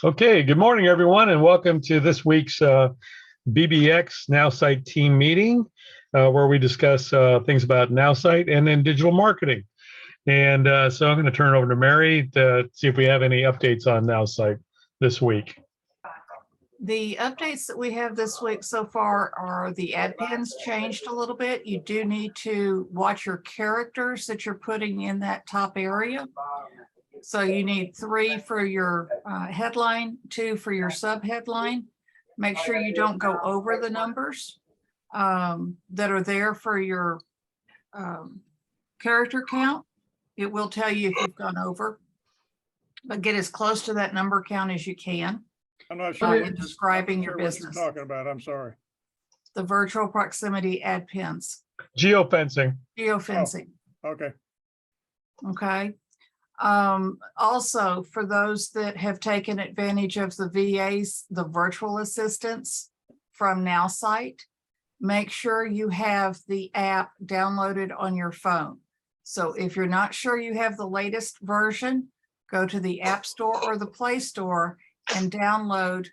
Okay, good morning, everyone, and welcome to this week's BBX Nowsite team meeting, where we discuss things about Nowsite and then digital marketing. And so I'm going to turn it over to Mary to see if we have any updates on Nowsite this week. The updates that we have this week so far are the ad pins changed a little bit. You do need to watch your characters that you're putting in that top area. So you need 3 for your headline, 2 for your sub headline. Make sure you don't go over the numbers that are there for your character count. It will tell you if you've gone over, but get as close to that number count as you can. I'm not sure in describing your what business. you're talking about. I'm sorry. The virtual proximity ad pins. Geofencing. Geofencing. Oh, okay. Okay. Also, for those that have taken advantage of the VAs, the virtual assistants from Nowsite, make sure you have the app downloaded on your phone. So if you're not sure you have the latest version, go to the App Store or the Play Store and download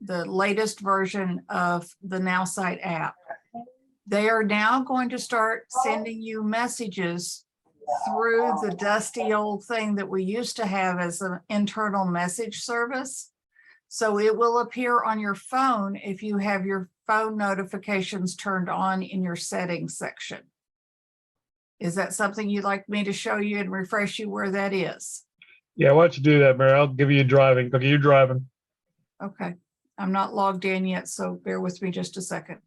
the latest version of the Nowsite app. They are now going to start sending you messages through the dusty old thing that we used to have as an internal message service. So it will appear on your phone if you have your phone notifications turned on in your settings section. Is that something you'd like me to show you and refresh you where that is? Yeah, why don't you do that, Mary? I'll give you driving. Okay, you're driving. Okay, I'm not logged in yet, so bear with me just a second.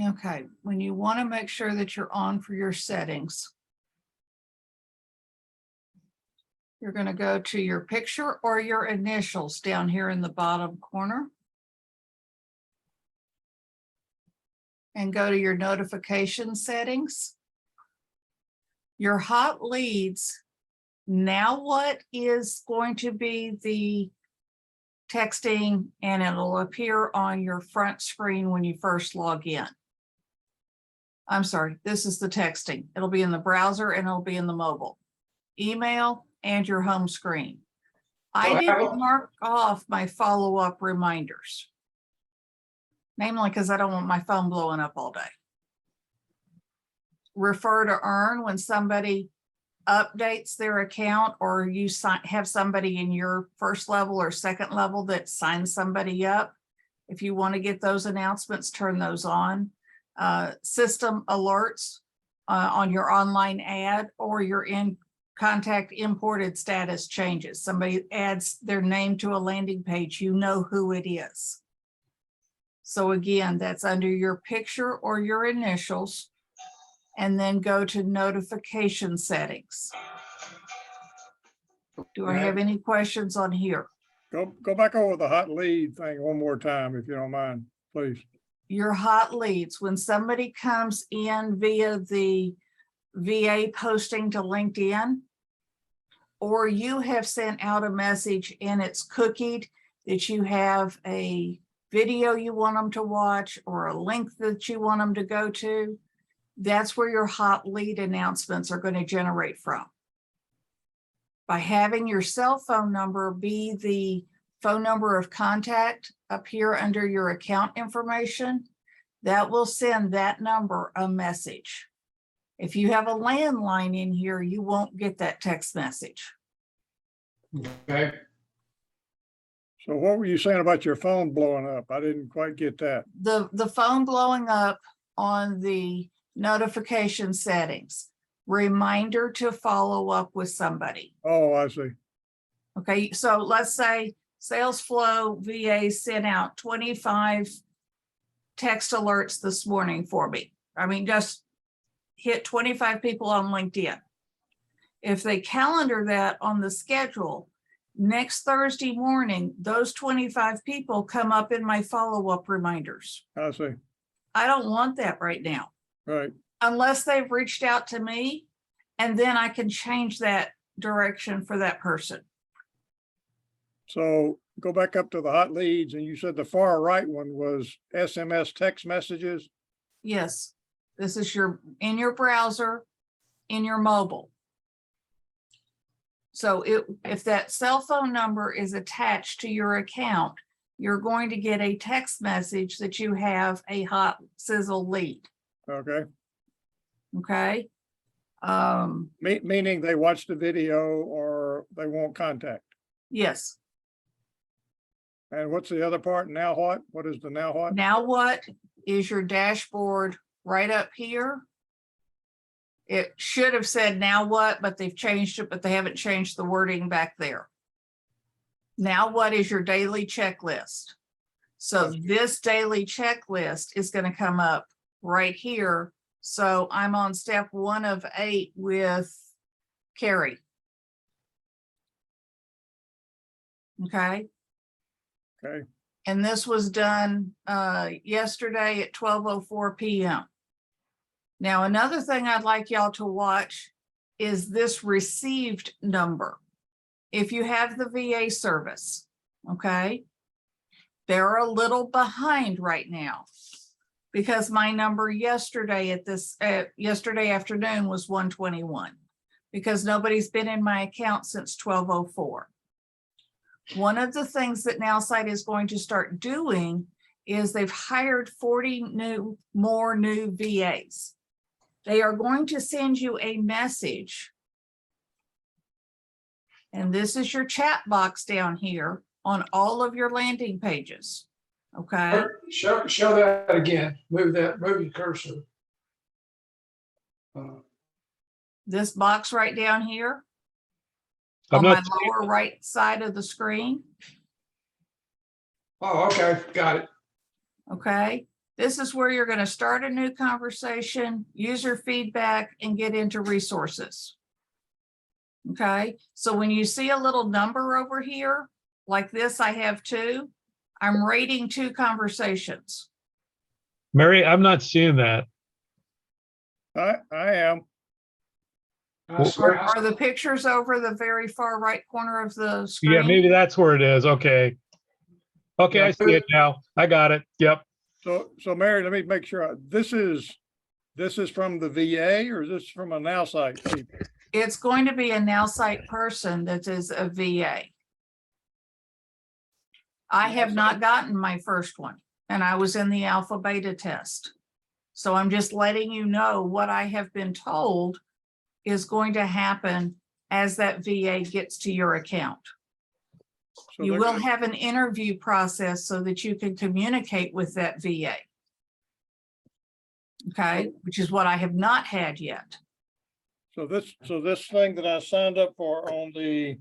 Okay, when you want to make sure that you're on for your settings, you're going to go to your picture or your initials down here in the bottom corner. And go to your notification settings. Your hot leads. Now what is going to be the texting, and it'll appear on your front screen when you first log in. I'm sorry, this is the texting. It'll be in the browser and it'll be in the mobile, email, and your home screen. I didn't mark off my follow-up reminders, namely because I don't want my phone blowing up all day. Refer to earn when somebody updates their account, or you have somebody in your first level or second level that signs somebody up. If you want to get those announcements, turn those on. System alerts on your online ad or your in contact imported status changes. Somebody adds their name to a landing page, you know who it is. So again, that's under your picture or your initials, and then go to notification settings. Do I have any questions on here? Go back over the hot lead thing one more time, if you don't mind, please. Your hot leads, when somebody comes in via the VA posting to LinkedIn, or you have sent out a message and it's cookied that you have a video you want them to watch or a link that you want them to go to, that's where your hot lead announcements are going to generate from. By having your cell phone number be the phone number of contact up here under your account information, that will send that number a message. If you have a landline in here, you won't get that text message. Okay. So what were you saying about your phone blowing up? I didn't quite get that. The phone blowing up on the notification settings, reminder to follow up with somebody. Oh, I see. Okay, so let's say SalesFlow VA sent out 25 text alerts this morning for me. I mean, just hit 25 people on LinkedIn. If they calendar that on the schedule, next Thursday morning, those 25 people come up in my follow-up reminders. I see. I don't want that right now, Right. unless they've reached out to me, and then I can change that direction for that person. So go back up to the hot leads, and you said the far right one was SMS text messages. Yes, this is in your browser, in your mobile. So if that cell phone number is attached to your account, you're going to get a text message that you have a hot sizzle lead. Okay. Okay. Meaning they watched the video or they want contact. Yes. And what's the other part? Now what? What is the now what? Now what is your dashboard right up here? It should have said now what, but they've changed it, but they haven't changed the wording back there. Now what is your daily checklist? So this daily checklist is going to come up right here. So I'm on step 1 of 8 with Carrie. Okay. Okay. And this was done yesterday at 12:04 p.m. Now, another thing I'd like y'all to watch is this received number. If you have the VA service, okay, they're a little behind right now because my number yesterday yesterday afternoon was 121 because nobody's been in my account since 12:04. One of the things that Nowsite is going to start doing is they've hired 40 more new VAs. They are going to send you a message. And this is your chat box down here on all of your landing pages. Okay. Show that again. Move your cursor. This box right down here I'm on my not seeing lower right side of the screen. Oh, okay, got it. Okay. This is where you're going to start a new conversation, user feedback, and get into resources. Okay. So when you see a little number over here, like this, I have 2. I'm rating 2 conversations. Mary, I'm not seeing that. I am. Are the pictures over the very far right corner of the screen? Yeah, maybe that's where it is. Okay. Okay, Yeah. I see it now. I got it. Yep. So Mary, let me make sure. This is from the VA or is this from a Nowsite people? It's going to be a Nowsite person that is a VA. I have not gotten my first one, and I was in the alpha beta test. So I'm just letting you know what I have been told is going to happen as that VA gets to your account. So You they're will gonna- have an interview process so that you can communicate with that VA. Okay, which is what I have not had yet. So this thing that I signed up for on the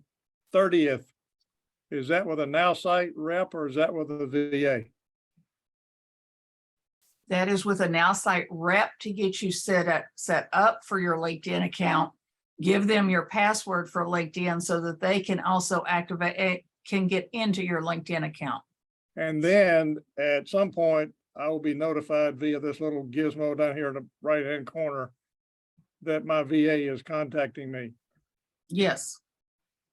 30th, is that with a Nowsite rep or is that with a VA? That is with a Nowsite rep to get you set up for your LinkedIn account. Give them your password for LinkedIn so that they can also can get into your LinkedIn account. And then at some point, I will be notified via this little gizmo down here in the right-hand corner that my VA is contacting me. Yes,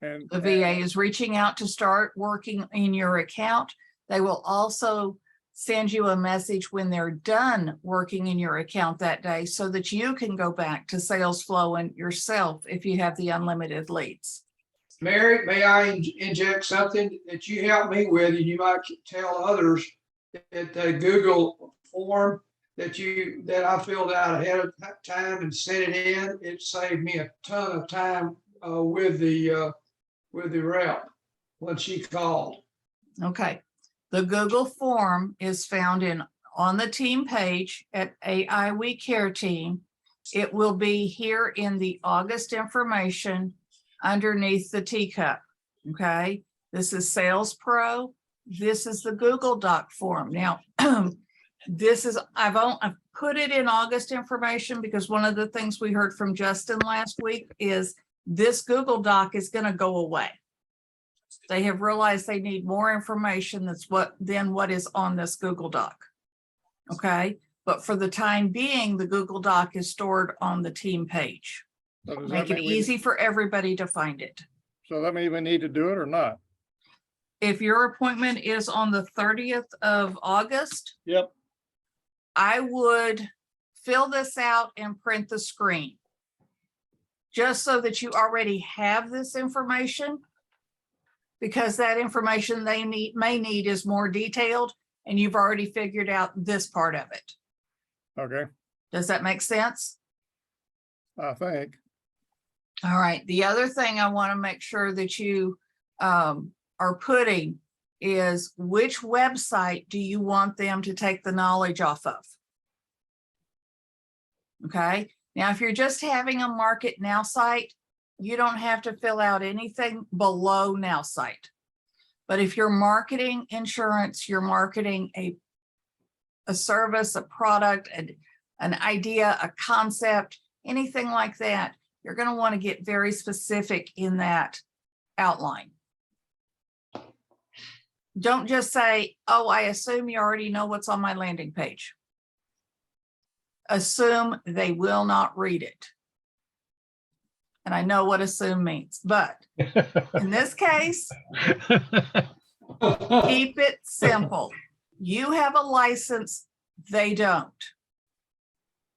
And the VA is reaching out to start working in your account. They will also send you a message when they're done working in your account that day so that you can go back to sales flow and yourself if you have the unlimited leads. Mary, may I inject something that you helped me with, and you might tell others that the Google form that I filled out ahead of time and sent it in, it saved me a ton of time with the rep when she called. Okay. The Google form is found on the team page at AI We Care Team. It will be here in the August information underneath the teacup. Okay. This is Sales Pro. This is the Google Doc form. Now, I've put it in August information because one of the things we heard from Justin last week is this Google Doc is going to go away. They have realized they need more information than what is on this Google Doc. Okay, But for the time being, the Google Doc is stored on the team page. So does that Make it mean we- easy for everybody to find it. So that means we need to do it or not? If your appointment is on the 30th of August, Yep. I would fill this out and print the screen. Just so that you already have this information. Because that information they may need is more detailed and you've already figured out this part of it. Okay, Does that make sense? I think. All right, the other thing I want to make sure that you are putting is which website do you want them to take the knowledge off of? Okay, now if you're just having a Market Now site, you don't have to fill out anything below Nowsite. But if you're marketing insurance, you're marketing a service, a product, an idea, a concept, anything like that, you're going to want to get very specific in that outline. Don't just say, oh, I assume you already know what's on my landing page. Assume they will not read it. And I know what assume means, but in this case, keep it simple. You have a license, they don't.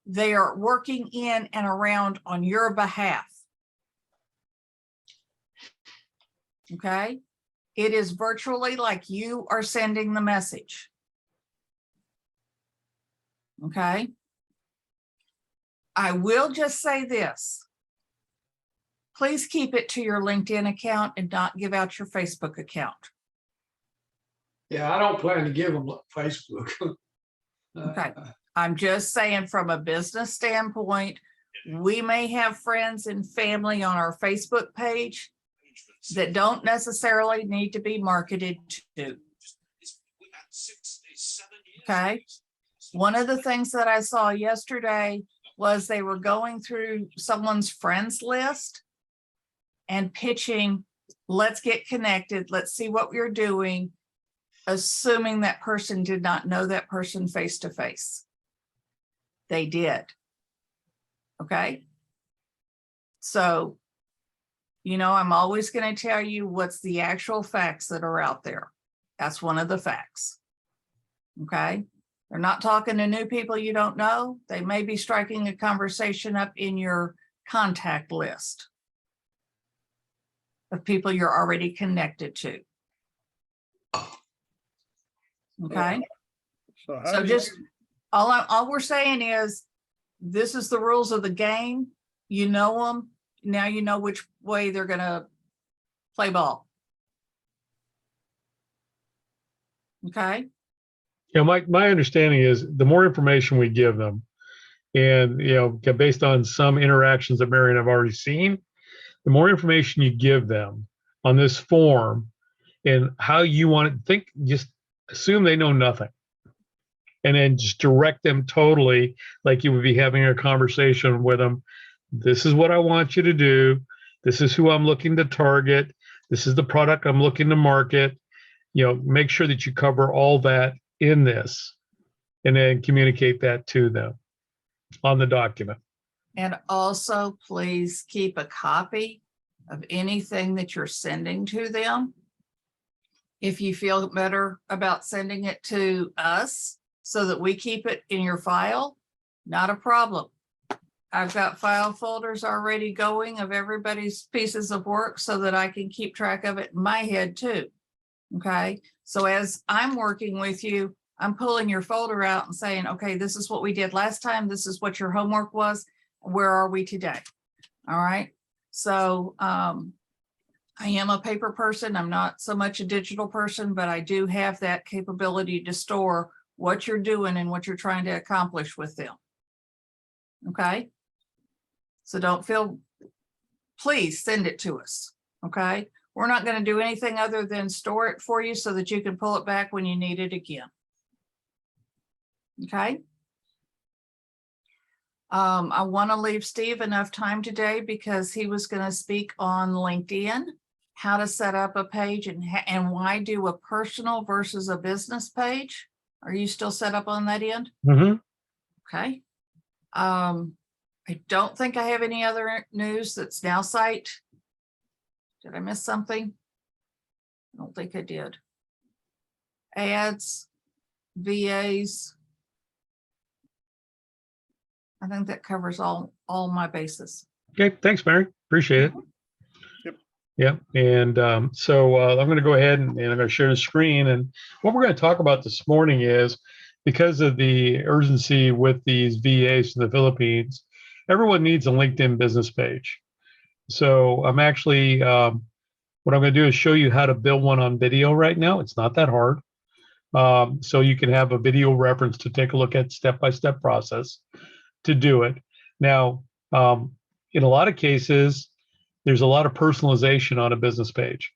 They are working in and around on your behalf. Okay? It is virtually like you are sending the message. Okay? I will just say this. Please keep it to your LinkedIn account and not give out your Facebook account. Yeah, I don't plan to give them Facebook. Okay. I'm just saying from a business standpoint, we may have friends and family on our Facebook page that don't necessarily need to be marketed to. Okay. One of the things that I saw yesterday was they were going through someone's friends list and pitching, let's get connected, let's see what we're doing, assuming that person did not know that person face to face. They did. Okay. So, you know, I'm always going to tell you what's the actual facts that are out there. That's one of the facts. Okay. They're not talking to new people you don't know. They may be striking a conversation up in your contact list of people you're already connected to. Okay. So how So do just, all we're saying is, this is the rules of the game. You know them. Now you know which way they're going to play ball. Okay. Yeah, my understanding is the more information we give them, and based on some interactions that Mary and I've already seen, the more information you give them on this form and how you want to think, just assume they know nothing. And then just direct them totally like you would be having a conversation with them. This is what I want you to do. This is who I'm looking to target. This is the product I'm looking to market. Make sure that you cover all that in this and then communicate that to them on the document. And also, please keep a copy of anything that you're sending to them. If you feel better about sending it to us so that we keep it in your file, not a problem. I've got file folders already going of everybody's pieces of work so that I can keep track of it in my head too. Okay, so as I'm working with you, I'm pulling your folder out and saying, okay, this is what we did last time. This is what your homework was. Where are we today? All right. So I am a paper person. I'm not so much a digital person, but I do have that capability to store what you're doing and what you're trying to accomplish with them. Okay. So don't feel, please send it to us. Okay. We're not going to do anything other than store it for you so that you can pull it back when you need it again. Okay. I want to leave Steve enough time today because he was going to speak on LinkedIn, how to set up a page and why do a personal versus a business page. Are you still set up on that end? Mm-hmm. Okay. I don't think I have any other news that's Nowsite. Did I miss something? I don't think I did. Ads, VAs. I think that covers all my bases. Okay, thanks, Mary. Appreciate it. Yep. Yep. And so I'm going to go ahead and I'm going to share the screen. And what we're going to talk about this morning is because of the urgency with these VAs in the Philippines, everyone needs a LinkedIn business page. So I'm actually, what I'm going to do is show you how to build one on video right now. It's not that hard. So you can have a video reference to take a look at step-by-step process to do it. Now, in a lot of cases, there's a lot of personalization on a business page.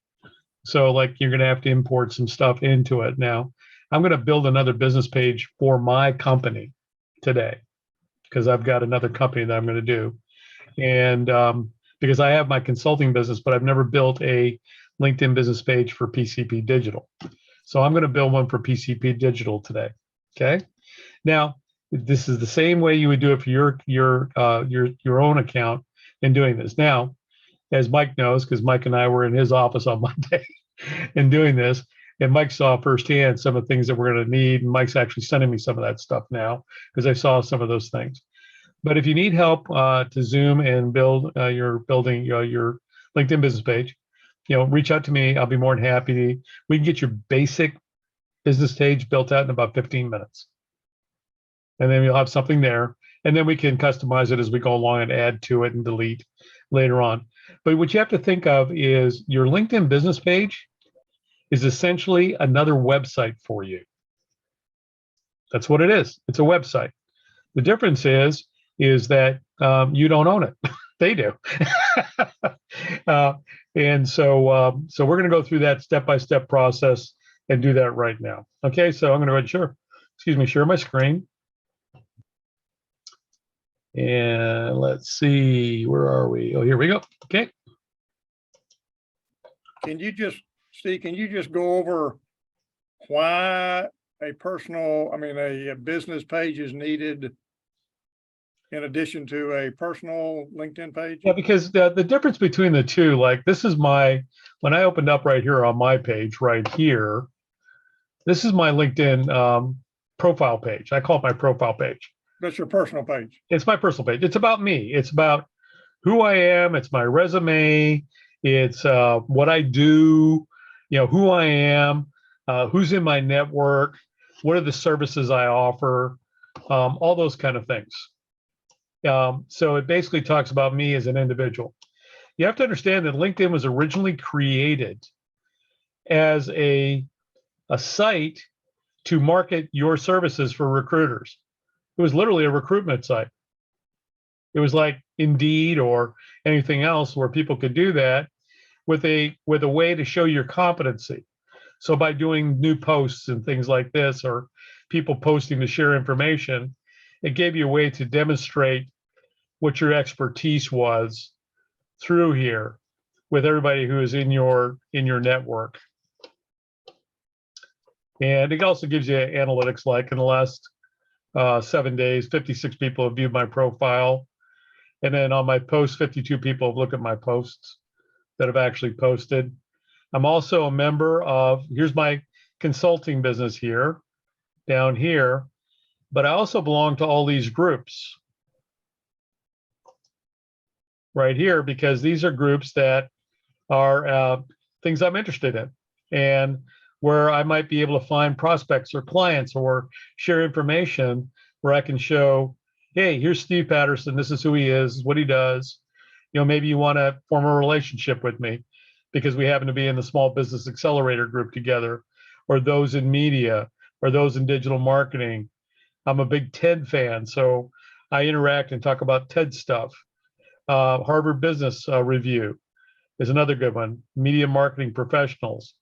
So like you're going to have to import some stuff into it. Now, I'm going to build another business page for my company today because I've got another company that I'm going to do. And because I have my consulting business, but I've never built a LinkedIn business page for PCP Digital. So I'm going to build one for PCP Digital today. Okay. Now, this is the same way you would do it for your own account in doing this. Now, as Mike knows, because Mike and I were in his office on Monday and doing this, and Mike saw firsthand some of the things that we're going to need. And Mike's actually sending me some of that stuff now because I saw some of those things. But if you need help to Zoom and build your LinkedIn business page, reach out to me. I'll be more than happy to. We can get your basic business page built out in about 15 minutes. And then you'll have something there. And then we can customize it as we go along and add to it and delete later on. But what you have to think of is your LinkedIn business page is essentially another website for you. That's what it is. It's a website. The difference is that you don't own it. They do. And so we're going to go through that step-by-step process and do that right now. Okay, so I'm going to go ahead and share my screen. And let's see, where are we? Oh, here we go. Okay. Can you just go over why a business page is needed in addition to a personal LinkedIn page? Yeah, because the difference between the two, like this is when I opened up right here on my page right here, this is my LinkedIn profile page. I call it my profile page. That's your personal page. It's my personal page. It's about me. It's about who I am. It's my resume. It's what I do, who I am, who's in my network, what are the services I offer, all those kind of things. So it basically talks about me as an individual. You have to understand that LinkedIn was originally created as a site to market your services for recruiters. It was literally a recruitment site. It was like Indeed or anything else where people could do that with a way to show your competency. So by doing new posts and things like this, or people posting to share information, it gave you a way to demonstrate what your expertise was through here with everybody who is in your network. And it also gives you analytics, like in the last 7 days, 56 people have viewed my profile. And then on my posts, 52 people have looked at my posts that have actually posted. I'm also a member of, here's my consulting business here, down here, but I also belong to all these groups right here, because these are groups that are things I'm interested in and where I might be able to find prospects or clients or share information where I can show, hey, here's Steve Patterson. This is who he is, what he does. Maybe you want to form a relationship with me because we happen to be in the Small Business Accelerator group together, or those in media, or those in digital marketing. I'm a big TED fan, so I interact and talk about TED stuff. Harvard Business Review is another good one. Media marketing professionals,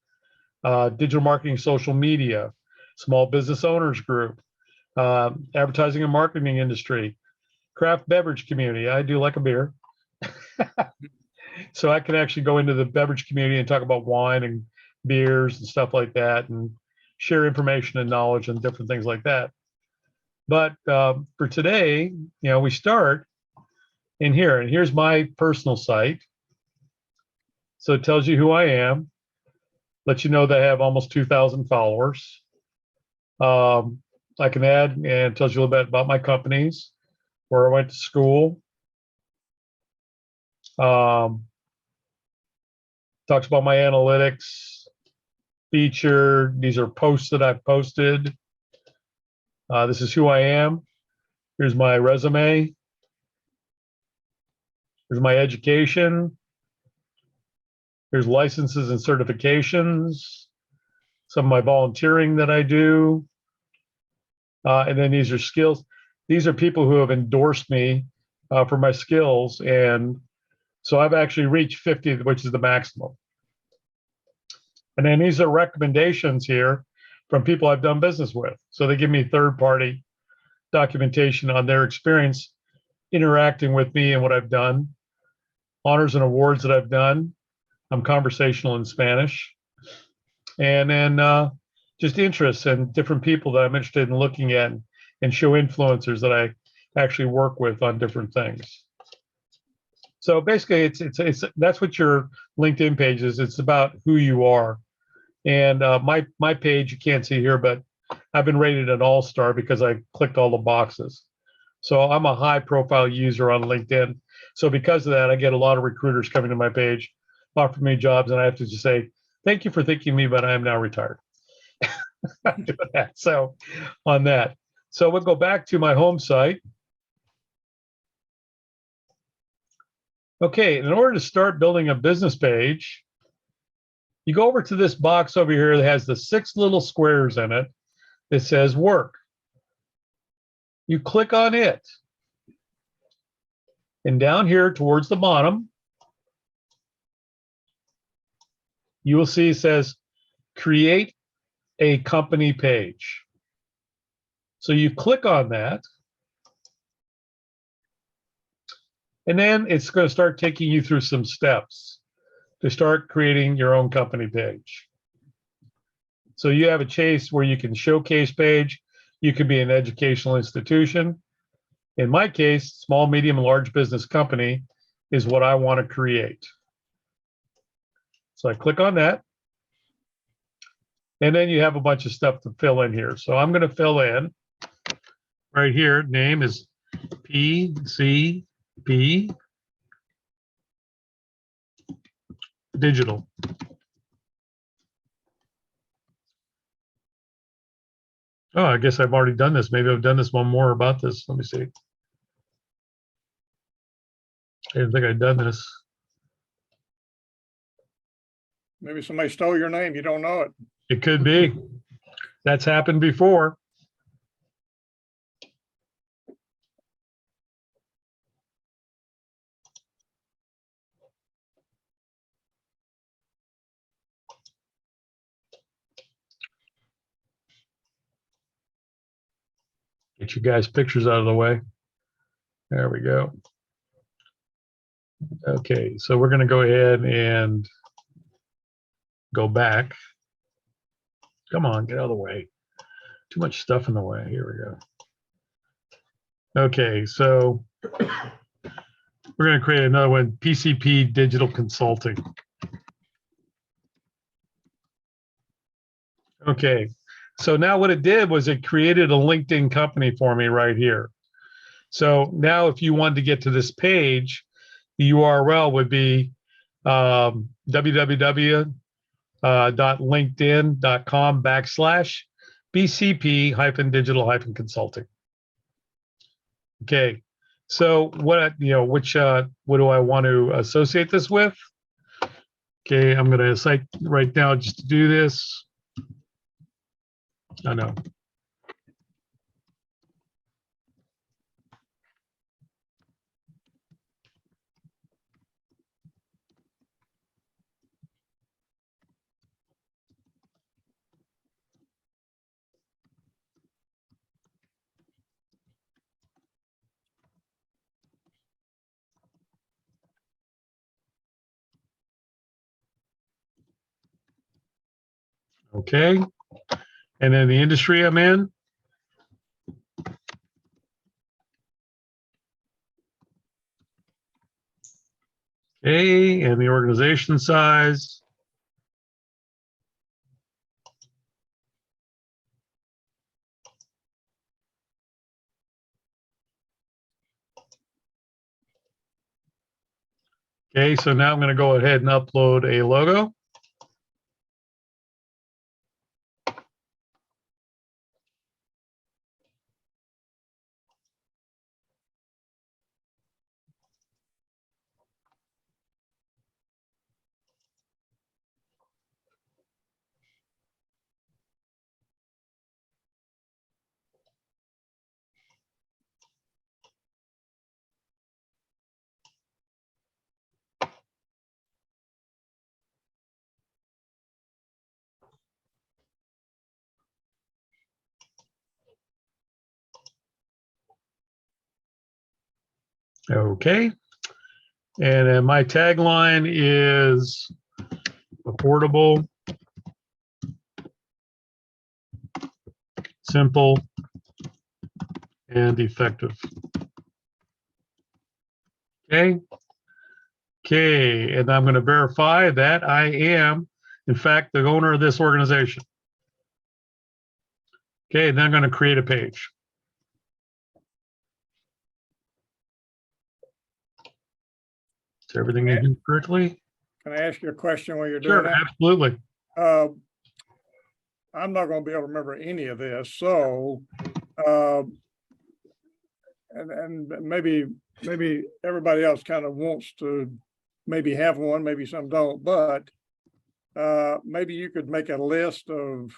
digital marketing, social media, small business owners group, advertising and marketing industry, craft beverage community. I do like a beer. So I can actually go into the beverage community and talk about wine and beers and stuff like that and share information and knowledge and different things like that. But for today, we start in here, and here's my personal site. So it tells you who I am, lets you know that I have almost 2,000 followers. I can add, and it tells you a little bit about my companies, where I went to school. Talks about my analytics, featured. These are posts that I've posted. This is who I am. Here's my resume. Here's my education. Here's licenses and certifications. Some of my volunteering that I do. And then these are skills. These are people who have endorsed me for my skills. And so I've actually reached 50, which is the maximum. And then these are recommendations here from people I've done business with. So they give me third-party documentation on their experience interacting with me and what I've done, honors and awards that I've done. I'm conversational in Spanish. And then just interests and different people that I'm interested in looking at, and show influencers that I actually work with on different things. So basically, it's that's what your LinkedIn page is. It's about who you are. And my page you can't see here, but I've been rated an all-star because I clicked all the boxes. So I'm a high-profile user on LinkedIn. So because of that, I get a lot of recruiters coming to my page, offer me jobs, and I have to just say, thank you for thinking of me, but I am now retired. So on that. So we'll go back to my home site. Okay, in order to start building a business page, you go over to this box over here that has the 6 little squares in it. It says work. You click on it. And down here towards the bottom, you will see it says create a company page. So you click on that. And then it's going to start taking you through some steps to start creating your own company page. So you have a chase where you can showcase page. You could be an educational institution. In my case, small, medium, and large business company is what I want to create. So I click on that. And then you have a bunch of stuff to fill in here. So I'm going to fill in right here. Name is PCP Digital. Oh, I guess I've already done this. Maybe I've done this one more about this. Let me see. I didn't think I'd done this. Maybe somebody stole your name, you don't know it. It could be. That's happened before. Get you guys' pictures out of the way. There we go. Okay, so we're going to go ahead and go back. Come on, get out of the way. Too much stuff in the way. Here we go. Okay, so we're going to create another one, PCP Digital Consulting. Okay, so now what it did was it created a LinkedIn company for me right here. So now if you wanted to get to this page, the URL would be www.linkedin.com/BCP-digital-consulting. Okay, so what what do I want to associate this with? Okay, I'm going to cite right now just to do this. I know. Okay, and then the industry I'm in. Okay, and the organization size. Okay, so now I'm going to go ahead and upload a logo. Okay. And then my tagline is affordable, simple, and effective. Okay. Okay. And I'm going to verify that I am, in fact, the owner of this organization. Okay. Then I'm going to create a page. Is everything in here correctly? Can I ask you a question while you're doing Sure. that? Absolutely. I'm not going to be able to remember any of this, so and maybe everybody else kind of wants to maybe have one, maybe some don't, but maybe you could make a list of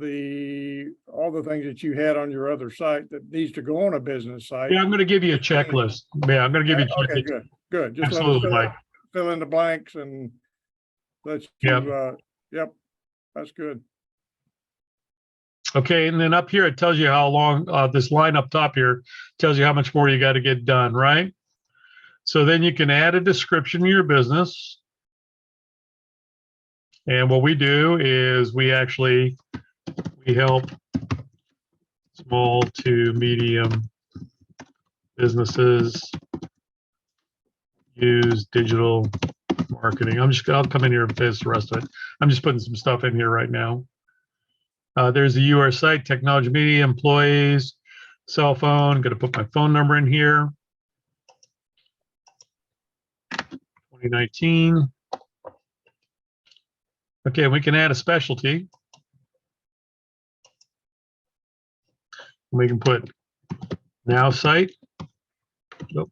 all the things that you had on your other site that needs to go on a business site. Yeah, I'm going to give you a checklist. Yeah, I'm going to give you a Okay, checklist. good. Just let us Absolutely, Mike. fill in the blanks and let Yep. you, yep, that's good. Okay, and then up here, it tells you how long, this line up top here tells you how much more you got to get done, right? So then you can add a description of your business. And what we do is we help small to medium businesses use digital marketing. I'll come in here and finish the rest of it. I'm just putting some stuff in here right now. There's the UR site, technology media, employees, cell phone. Going to put my phone number in here. 2019. Okay, we can add a specialty. We can put Nowsite. Nope.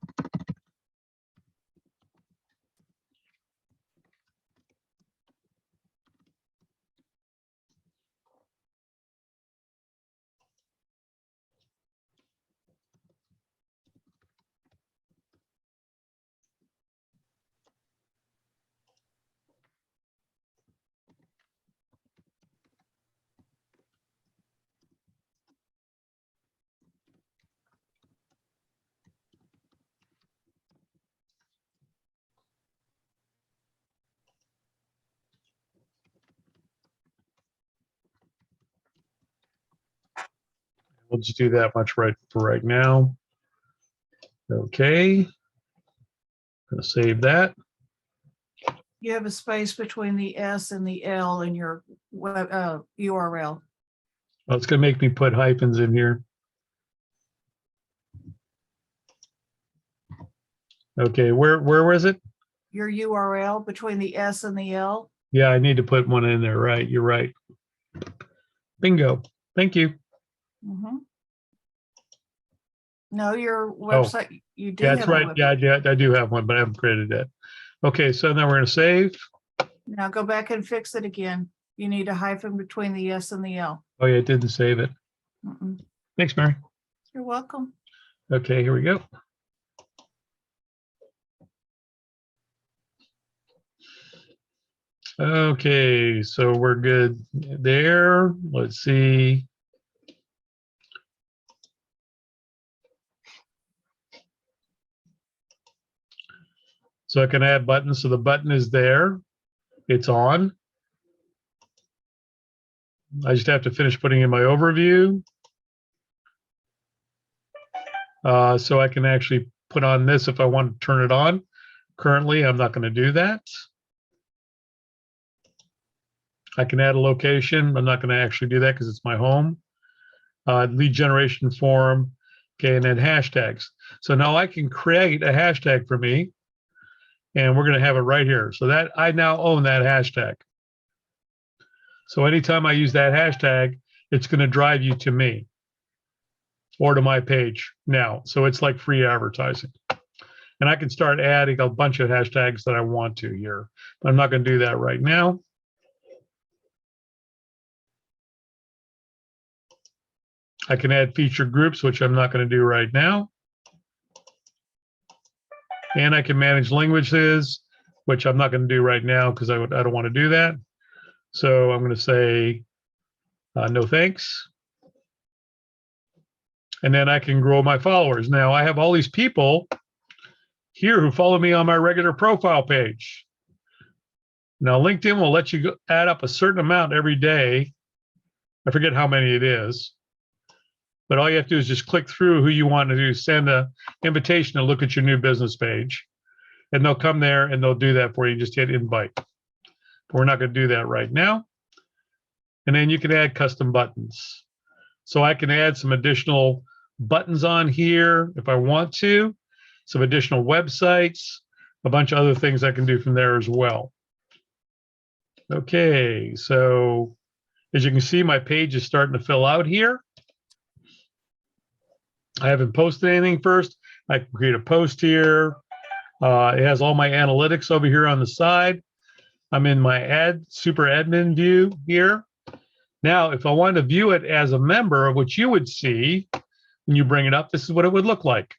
We'll just do that much right for right now. Okay. Gonna save that. You have a space between the S and the L in your web, URL. Oh, it's gonna make me put hyphens in here. Okay, where was it? Your URL between the S and the L. Yeah, I need to put one in there, right? You're right. Bingo. Thank you. Mhm. No, your website, you do Yeah, have that's a right. web- Yeah, I do have one, but I haven't created that. Okay, so now we're gonna save. Now go back and fix it again. You need a hyphen between the S and the L. Oh yeah, it didn't save it. Mm-mm. Thanks, Mary. You're welcome. Okay, here we go. Okay, so we're good there. Let's see. So I can add buttons. So the button is there. It's on. I just have to finish putting in my overview. So I can actually put on this if I want to turn it on. Currently, I'm not going to do that. I can add a location. I'm not going to actually do that because it's my home. Lead generation form. Okay, and then hashtags. So now I can create a hashtag for me, and we're going to have it right here. So that I now own that hashtag. So anytime I use that hashtag, it's going to drive you to me or to my page now. So it's like free advertising. And I can start adding a bunch of hashtags that I want to here, but I'm not going to do that right now. I can add featured groups, which I'm not going to do right now. And I can manage languages, which I'm not going to do right now because I don't want to do that. So I'm going to say no thanks. And then I can grow my followers. Now I have all these people here who follow me on my regular profile page. Now LinkedIn will let you add up a certain amount every day. I forget how many it is. But all you have to do is just click through who you want to do, send an invitation to look at your new business page. And they'll come there and they'll do that for you. Just hit invite. But we're not going to do that right now. And then you can add custom buttons. So I can add some additional buttons on here if I want to, some additional websites, a bunch of other things I can do from there as well. Okay, so as you can see, my page is starting to fill out here. I haven't posted anything first. I can create a post here. It has all my analytics over here on the side. I'm in my super admin view here. Now, if I wanted to view it as a member, which you would see when you bring it up, this is what it would look like.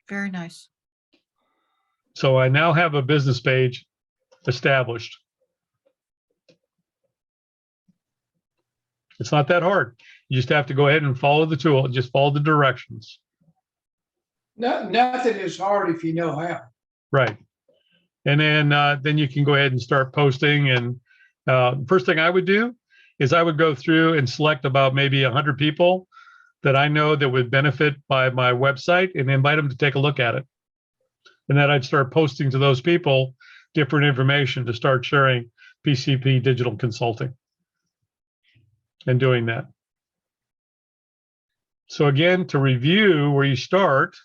Very nice. So I now have a business page established. It's not that hard. You just have to go ahead and follow the tool, just follow the directions. No, nothing is hard if you know how. Right. And then you can go ahead and start posting. And first thing I would do is I would go through and select about maybe 100 people that I know that would benefit by my website and invite them to take a look at it. And then I'd start posting to those people different information to start sharing PCP digital consulting and doing that. So again, to review where you start,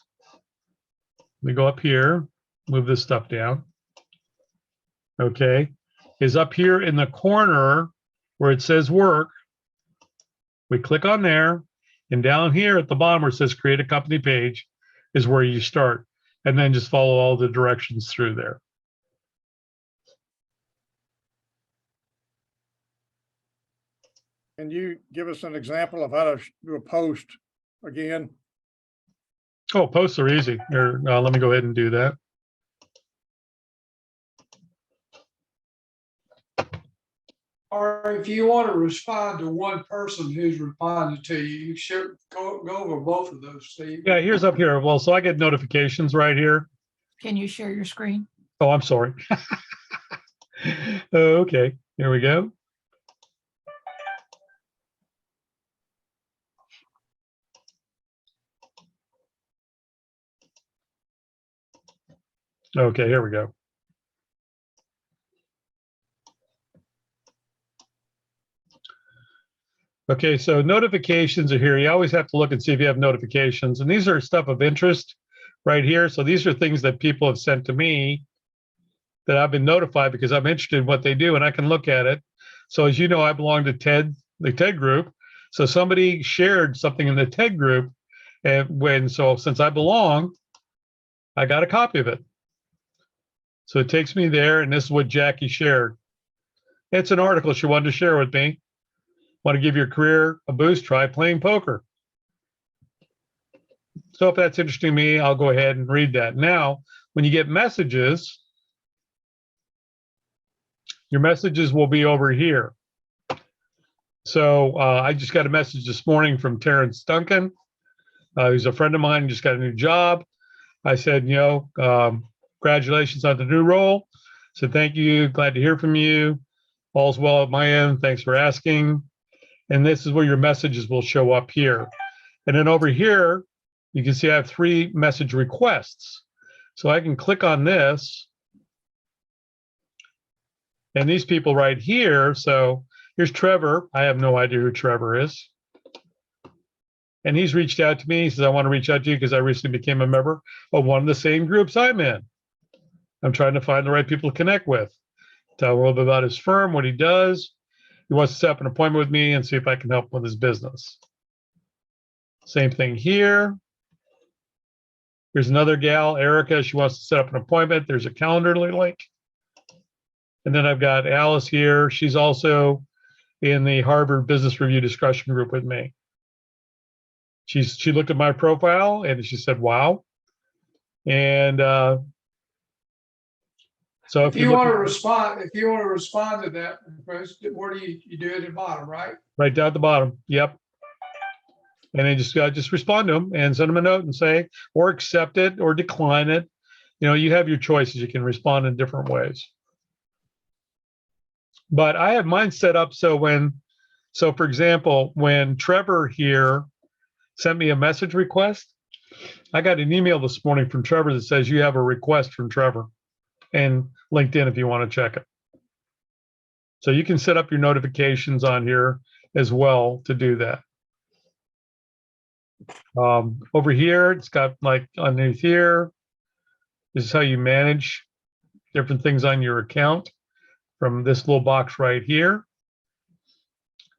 let me go up here, move this stuff down. Okay, is up here in the corner where it says work. We click on there, and down here at the bottom where it says create a company page is where you start, and then just follow all the directions through there. Can you give us an example of how to do a post again? Oh, posts are easy. Here, let me go ahead and do that. Or if you want to respond to one person who's responded to you, you should go over both of those, Steve. Yeah, here's up here. Well, so I get notifications right here. Can you share your screen? Oh, I'm sorry. Okay, here we go. Okay, here we go. Okay, so notifications are here. You always have to look and see if you have notifications. And these are stuff of interest right here. So these are things that people have sent to me that I've been notified because I'm interested in what they do and I can look at it. So as you know, I belong to the TED group. So somebody shared something in the TED group. And since I belong, I got a copy of it. So it takes me there, and this is what Jackie shared. It's an article she wanted to share with me. Want to give your career a boost? Try playing poker. So if that's interesting to me, I'll go ahead and read that. Now, when you get messages, your messages will be over here. So I just got a message this morning from Terrence Duncan. He's a friend of mine, just got a new job. I said, congratulations on the new role. So thank you, glad to hear from you. All's well at my end. Thanks for asking. And this is where your messages will show up here. And then over here, you can see I have 3 message requests. So I can click on this. And these people right here, so here's Trevor. I have no idea who Trevor is. And he's reached out to me. He says, I want to reach out to you because I recently became a member of one of the same groups I'm in. I'm trying to find the right people to connect with. Tell him a little bit about his firm, what he does. He wants to set up an appointment with me and see if I can help him with his business. Same thing here. Here's another gal, Erica. She wants to set up an appointment. There's a Calendly link. And then I've got Alice here. She's also in the Harvard Business Review discussion group with me. She looked at my profile and she said, wow. And so If you want to respond to that, Chris, where do you do it at the bottom, right? Right down at the bottom. Yep. And then just respond to them and send them a note and say, or accept it or decline it. You know, you have your choices. You can respond in different ways. But I have mine set up so for example, when Trevor here sent me a message request, I got an email this morning from Trevor that says you have a request from Trevor, and LinkedIn if you want to check it. So you can set up your notifications on here as well to do that. Over here, it's got like underneath here, this is how you manage different things on your account from this little box right here.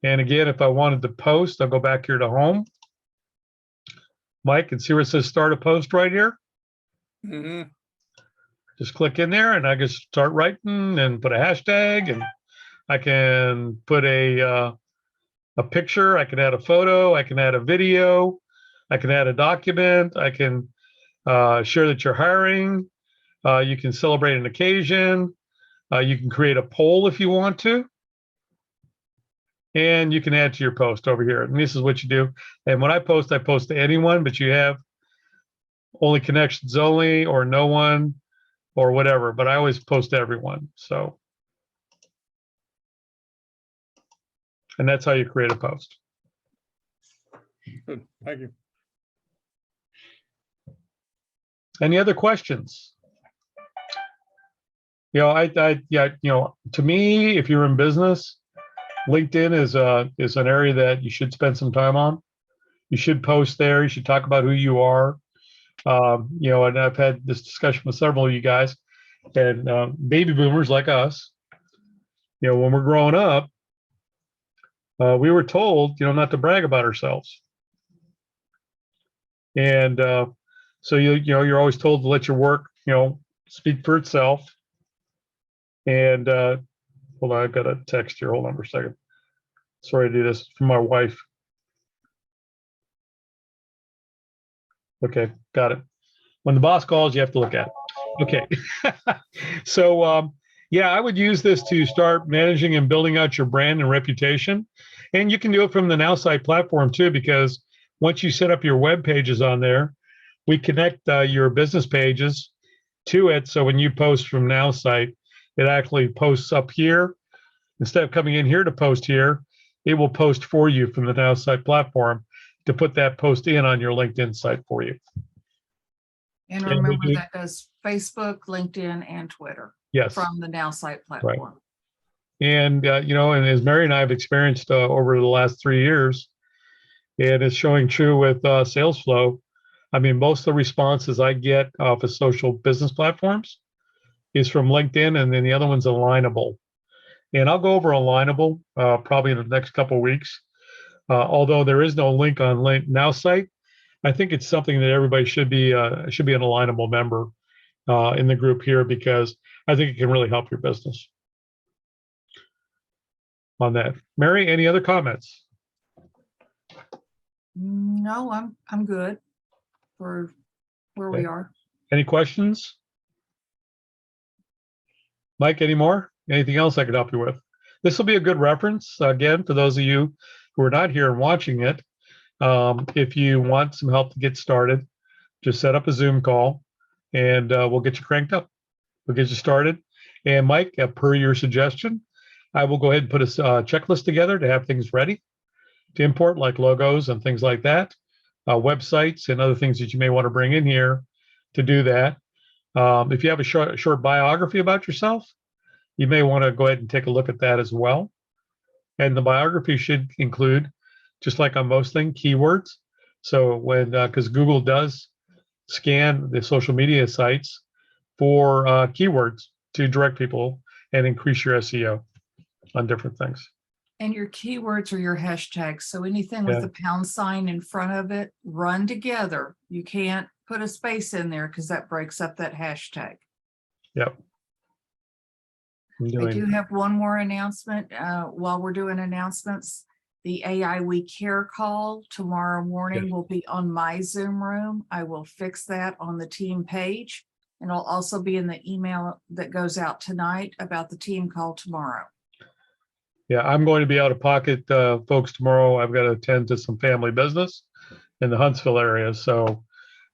And again, if I wanted to post, I'll go back here to home. Mike, and see where it says start a post right here? Mm-hmm. Just click in there and I can start writing and put a hashtag, and I can put a picture, I can add a photo, I can add a video, I can add a document, I can share that you're hiring, you can celebrate an occasion, you can create a poll if you want to, and you can add to your post over here. And this is what you do. And when I post to anyone, but you have only connections only or no one or whatever, but I always post to everyone. So, and that's how you create a post. Good. Thank you. Any other questions? You know, to me, if you're in business, LinkedIn is an area that you should spend some time on. You should post there. You should talk about who you are. You know, and I've had this discussion with several of you guys, and baby boomers like us. You know, when we're growing up, we were told, you know, not to brag about ourselves. And so you know, you're always told to let your work, you know, speak for itself. And hold on, I've got a text here. Hold on for a second. Sorry to do this from my wife. Okay, got it. When the boss calls, you have to look at it. Okay. So yeah, I would use this to start managing and building out your brand and reputation. And you can do it from the Nowsite platform too, because once you set up your web pages on there, we connect your business pages to it. So when you post from Nowsite, it actually posts up here. Instead of coming in here to post here, it will post for you from the Nowsite platform to put that post in on your LinkedIn site for you. And remember that does Facebook, LinkedIn, and Twitter. Yes. From the Nowsite platform. Right. And, you know, and as Mary and I have experienced over the last 3 years, and it's showing true with sales flow. I mean, most of the responses I get off of social business platforms is from LinkedIn, and then the other one's Alignable. And I'll go over Alignable probably in the next couple of weeks. Although there is no link on Nowsite, I think it's something that everybody should be an Alignable member in the group here, because I think it can really help your business on that. Mary, any other comments? No, I'm good for where we are. Any questions? Mike, any more? Anything else I could help you with? This will be a good reference, again, for those of you who are not here and watching it. If you want some help to get started, just set up a Zoom call and we'll get you cranked up. We'll get you started. And Mike, per your suggestion, I will go ahead and put a checklist together to have things ready to import, like logos and things like that, websites and other things that you may want to bring in here to do that. If you have a short biography about yourself, you may want to go ahead and take a look at that as well. And the biography should include, just like on most things, keywords. So when, because Google does scan the social media sites for keywords to direct people and increase your SEO on different things. And your keywords are your hashtags. So anything with Yeah. the pound sign in front of it, run together. You can't put a space in there because that breaks up that hashtag. Yep. I do have one more announcement while we're doing announcements. The AI We Care call tomorrow morning Yes. will be on my Zoom room. I will fix that on the team page. And it'll also be in the email that goes out tonight about the team call tomorrow. Yeah, I'm going to be out of pocket, folks, tomorrow. I've got to attend to some family business in the Huntsville area. So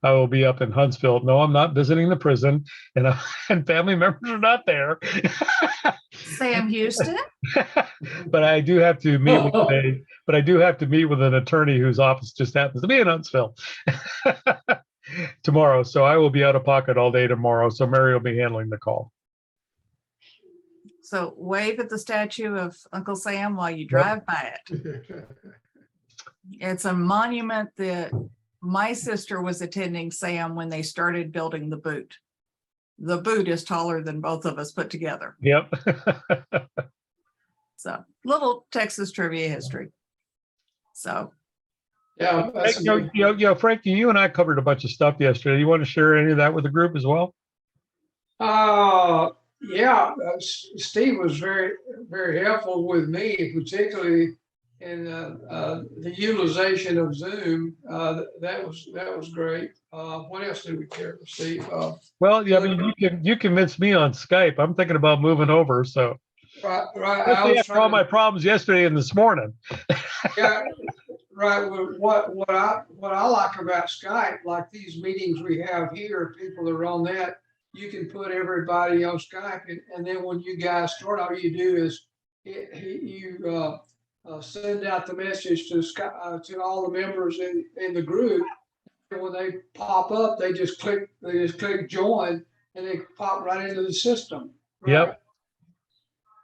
I will be up in Huntsville. No, I'm not visiting the prison, and, and family members are not there. Sam Houston? But I do have to meet with but I do have to meet with an attorney whose office just happens to be in Huntsville tomorrow. So I will be out of pocket all day tomorrow. So Mary will be handling the call. So wave at the statue of Uncle Sam while you drive by it. It's a monument that my sister was attending, Sam, when they started building the boot. The boot is taller than both of us put together. Yep. So little Texas trivia history. So Yeah, that's Frank, you and I covered a bunch of stuff yesterday. You want to share any of that with the group as well? Steve was very, very helpful with me, particularly in the utilization of Zoom. That was great. What else did we care, Steve? Well, yeah, I mean, you convinced me on Skype. I'm thinking about moving over. So Right. especially after all my problems yesterday and this morning. Yeah, right. What I like about Skype, like these meetings we have here, people are on that. You can put everybody on Skype, and then when you guys start, all you do is you send out the message to to all the members in the group. And when they pop up, they just click join, and they pop right into the system. Right? Yep.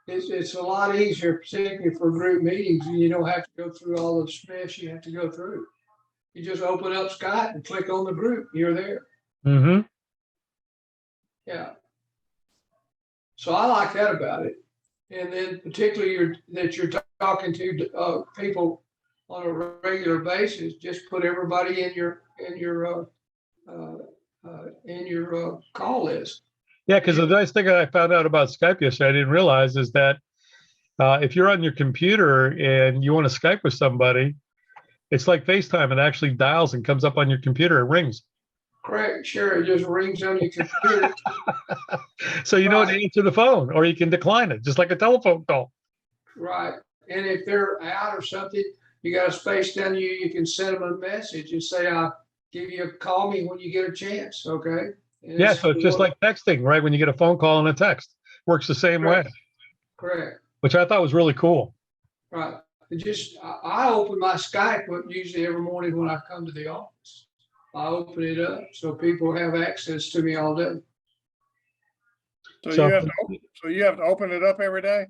It's a lot easier, particularly for group meetings, and you don't have to go through all the mess you have to go through. You just open up Skype and click on the group. You're there. Mm-hmm. Yeah. So I like that about it. And then particularly that you're talking to people on a regular basis. Just put everybody in your call list. Yeah, because the nice thing I found out about Skype yesterday, I didn't realize, is that if you're on your computer and you want to Skype with somebody, it's like FaceTime. It actually dials and comes up on your computer. It rings. Correct. Sure. It just rings on your computer. So you know to answer the phone, or you can decline it, just like a telephone call. Right. And if they're out or something, you got a space down here, you can send them a message and say, I'll call me when you get a chance. Okay. And Yeah, so it's just like texting, right? When you get a phone call and a text, works the same way. Correct. Which I thought was really cool. Right. I open my Skype usually every morning when I come to the office. I open it up so people have access to me all day. So you have to open it up every day?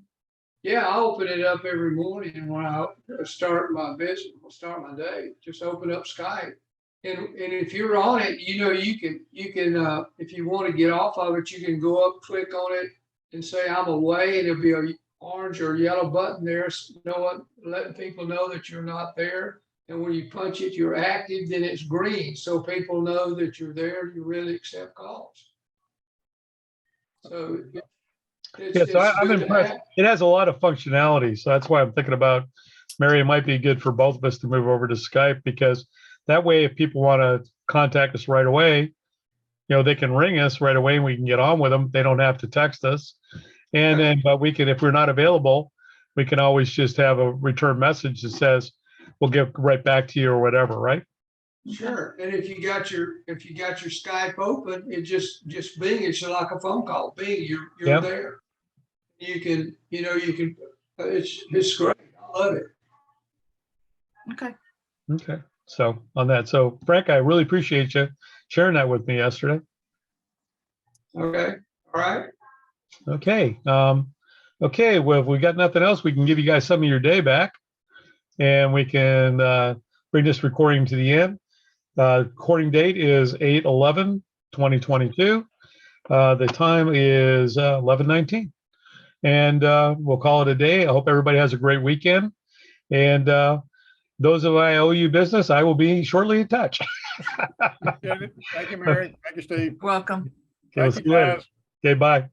Yeah, I open it up every morning when I start my business, start my day. Just open up Skype. And if you're on it, you can if you want to get off of it, you can go up, click on it, and say I'm away, and it'll be a orange or yellow button there, letting people know that you're not there. And when you punch it, you're active, then it's green, so people know that you're there. You really accept calls. So I'm impressed. It has a lot of functionality, so that's why I'm thinking about, Mary, it might be good for both of us to move over to Skype, because that way, if people want to contact us right away, they can ring us right away and we can get on with them. They don't have to text us. And then, but we can, if we're not available, we can always just have a return message that says, we'll get right back to you or whatever, right? Sure. And if you got your Skype open, it just bing, it's like a phone call. Bing, you're there. You can It's great. I love it. Okay. Okay. So on that, so Frank, I really appreciate you sharing that with me yesterday. Okay, all right. Okay. Okay. Well, if we got nothing else, we can give you guys some of your day back, and we can bring this recording to the end. Recording date is 8/11/2022. The time is 11:19, and we'll call it a day. I hope everybody has a great weekend, and those of I owe you business, I will be shortly in touch. Thank you, Mary. Thank you, Steve. Welcome. Okay, we'll Thank see you, you later. guys. Okay, bye.